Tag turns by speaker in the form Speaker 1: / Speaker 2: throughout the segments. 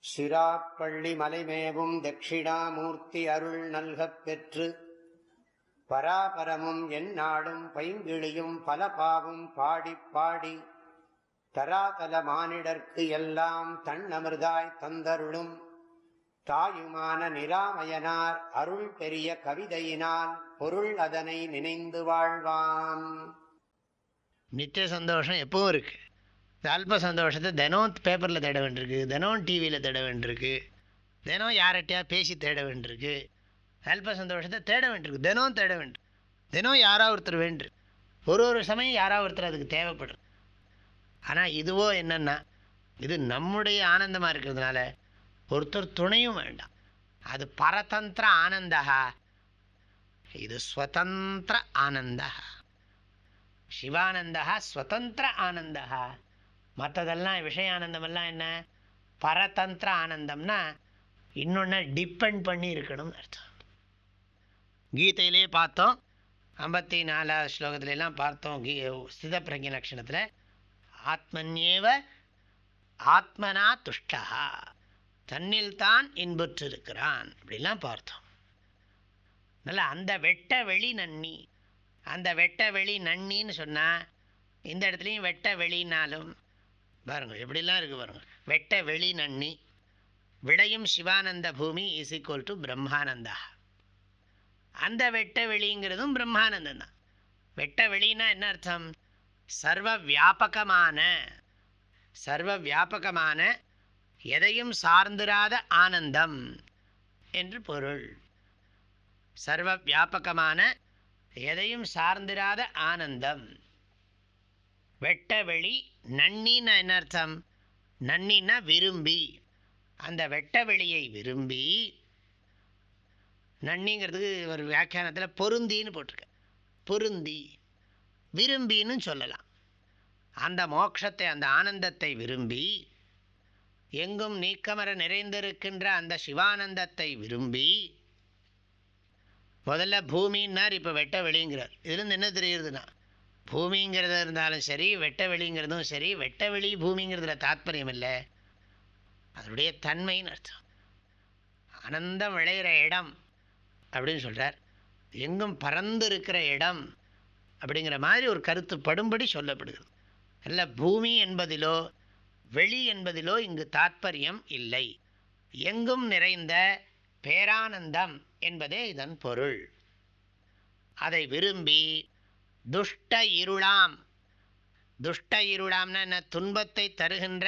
Speaker 1: சிராப்பள்ளி மலைமேவும் தட்சிணாமூர்த்தி அருள் நல்கப் பெற்று பராபரமும் எந்நாடும் பைங்கிழியும் பல பாவும் பாடிப் பாடி தராதல மானிடர்க்கு எல்லாம் தன்னமிர்தாய் தந்தருளும் தாயுமான நிராமயனார் அருள் பெரிய கவிதையினால் பொருள் அதனை நினைந்து வாழ்வான்.
Speaker 2: நித்திய சந்தோஷம் எப்பவும் இருக்கு. அல்ப சந்தோஷத்தை தினம் பேப்பரில் தேட வேண்டியிருக்கு, தினம் டிவியில் தேட வேண்டியிருக்கு, தினம் யார்கிட்டயா பேசி தேட வேண்டியிருக்கு. அல்ப சந்தோஷத்தை தேட வேண்டியிருக்கு, தினம் தேட வேண்டியிருக்கு, தினம் யாராவது ஒருத்தர் வேண்டியிருக்கு. ஒரு சமயம் யாராவது ஒருத்தர் அதுக்கு தேவைப்படுறது. ஆனால் இதுவோ என்னென்னா, இது நம்முடைய ஆனந்தமாக இருக்கிறதுனால ஒருத்தர் துணையும் வேண்டாம். அது பரதந்திர ஆனந்தா, இது ஸ்வதந்திர ஆனந்தா. சிவானந்தா ஸ்வதந்திர ஆனந்தா. மற்றதெல்லாம் விஷயானந்தமெல்லாம் என்ன, பரதந்திர ஆனந்தம்னா இன்னொன்று டிபெண்ட் பண்ணி இருக்கணும்னு அர்த்தம். கீதையிலே பார்த்தோம், 54வது ஸ்லோகத்துலாம் பார்த்தோம். ஸ்தித பிரஜ லட்சணத்தில் ஆத்மன்யேவ ஆத்மனா துஷ்டா, தன்னில் தான் இன்புற்றிருக்கிறான் அப்படிலாம் பார்த்தோம். நல்ல அந்த வெட்ட வெளி நன்னி, அந்த வெட்ட வெளி நன்னின்னு சொன்னால் இந்த இடத்துலையும் வெட்ட வெளினாலும் பாருங்கள் எப்படிலாம் இருக்குது பாருங்கள். வெட்ட வெளி நன்னி விளையும் சிவானந்த பூமி இஸ் ஈக்குவல் டு பிரம்மானந்தா. அந்த வெட்ட வெளிங்கிறதும் பிரம்மானந்தம் தான். வெட்ட வெளின்னா என்ன அர்த்தம்? சர்வ வியாபகமான எதையும் சார்ந்திராத ஆனந்தம் என்று பொருள். சர்வ வியாபகமான எதையும் சார்ந்திராத ஆனந்தம். வெட்ட வெளி நன்னின்னா என்ன அர்த்தம்? நன்னின்னா விரும்பி, அந்த வெட்ட வெளியை விரும்பி. நன்னிங்கிறதுக்கு ஒரு வியாக்கியானத்தில் பொருந்தின்னு போட்டிருக்க. பொருந்தி விரும்பின்னு சொல்லலாம். அந்த மோட்சத்தை, அந்த ஆனந்தத்தை விரும்பி, எங்கும் நீக்கமர நிறைந்திருக்கின்ற அந்த சிவானந்தத்தை விரும்பி. முதல்ல பூமின்னார், இப்போ வெட்ட வெளிங்கிறார். இதுலேருந்து என்ன தெரியுதுன்னா, பூமிங்கிறத இருந்தாலும் சரி, வெட்ட வெளிங்கிறதும் சரி, வெட்ட வெளி பூமிங்கிறதுல தாத்பரியம் இல்லை, அதனுடைய தன்மைன்னு அர்த்தம். ஆனந்தம் விளையிற இடம் அப்படின்னு சொல்கிறார். எங்கும் பறந்து இருக்கிற இடம் அப்படிங்கிற மாதிரி ஒரு கருத்து படும்படி சொல்லப்படுகிறது. அல்ல, பூமி என்பதிலோ வெளி என்பதிலோ இங்கு தாத்பரியம் இல்லை. எங்கும் நிறைந்த பேரானந்தம் என்பதே இதன் பொருள். அதை விரும்பி துஷ்ட இருளாம், துஷ்ட இருளாம்னா என்ன? துன்பத்தை தருகின்ற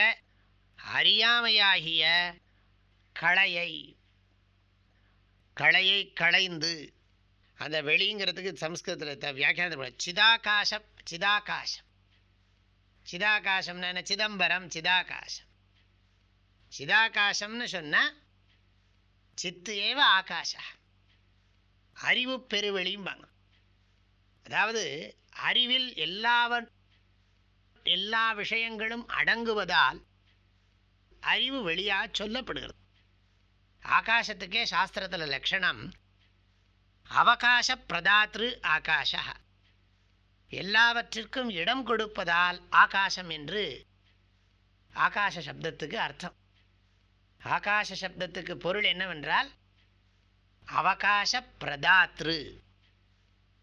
Speaker 2: அறியாமையாகிய களையை களைந்து, அந்த வெளிங்கிறதுக்கு சம்ஸ்கிருதத்தில் வியாக்கியானத்தில் சிதாகாசம். சிதாகாசம்னா என்ன? சிதம்பரம், சிதாகாசம். சிதாகாசம்னு சொன்னால் சித்து ஏவ ஆகாஷ, அறிவு பெருவெளிம்பாங்க. அதாவது அறிவில் எல்லா விஷயங்களும் அடங்குவதால் அறிவு வெளியாக சொல்லப்படுகிறது. ஆகாசத்துக்கே சாஸ்திரத்தில் லட்சணம் அவகாச பிரதாத்ரு ஆகாஷ, எல்லாவற்றிற்கும் இடம் கொடுப்பதால் ஆகாசம் என்று ஆகாச சப்தத்துக்கு அர்த்தம். ஆகாச சப்தத்துக்கு பொருள் என்னவென்றால் அவகாச பிரதாத்ரு,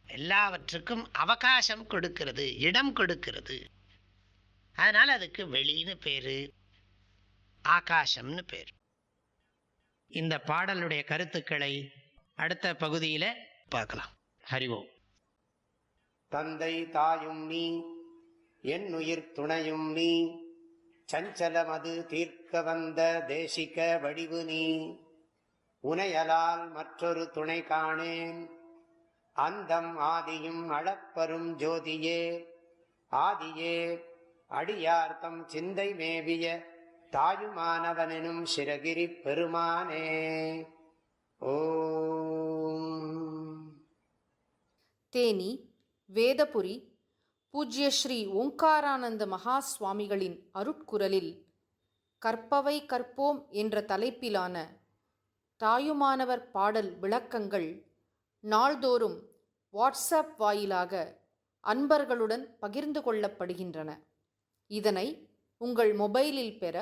Speaker 2: எல்லாவற்றுக்கும் அவகாசம் கொடுக்கிறது, இடம் கொடுக்கிறது. அதனால் அதுக்கு வெளின்னு பேரு, ஆகாசம்னு பேர். இந்த பாடலுடைய கருத்துக்களை அடுத்த பகுதியில் பார்க்கலாம். ஹரி ஓம்.
Speaker 1: தந்தை தாயும் நீ, என் உயிர் துணையும் நீ, சஞ்சலமது தீர்க்க வந்த தேசிக வடிவு நீ, உனையலால் மற்றொரு துணை காணேன், அந்தம் ஆதியும் அளப்பரும் ஜோதியே, ஆதியே அடியார்த்தம் சிந்தை மேவிய தாயுமானவனும் சிரகிரி பெருமானே. ஓம்.
Speaker 3: தேனி வேதபுரி பூஜ்ய ஸ்ரீ ஓங்காரானந்த மகா சுவாமிகளின் அருட்குரலில் கற்பவை கற்போம் என்ற தலைப்பிலான தாயுமானவர் பாடல் விளக்கங்கள் நாள்தோறும் வாட்ஸ்அப் வாயிலாக அன்பர்களுடன் பகிர்ந்து கொள்ளப்படுகின்றன. இதனை உங்கள் மொபைலில் பெற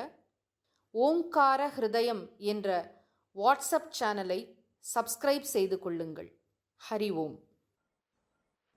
Speaker 3: ஓங்கார ஹிருதயம் என்ற வாட்ஸ்அப் சேனலை சப்ஸ்கிரைப் செய்து கொள்ளுங்கள். ஹரி ஓம்.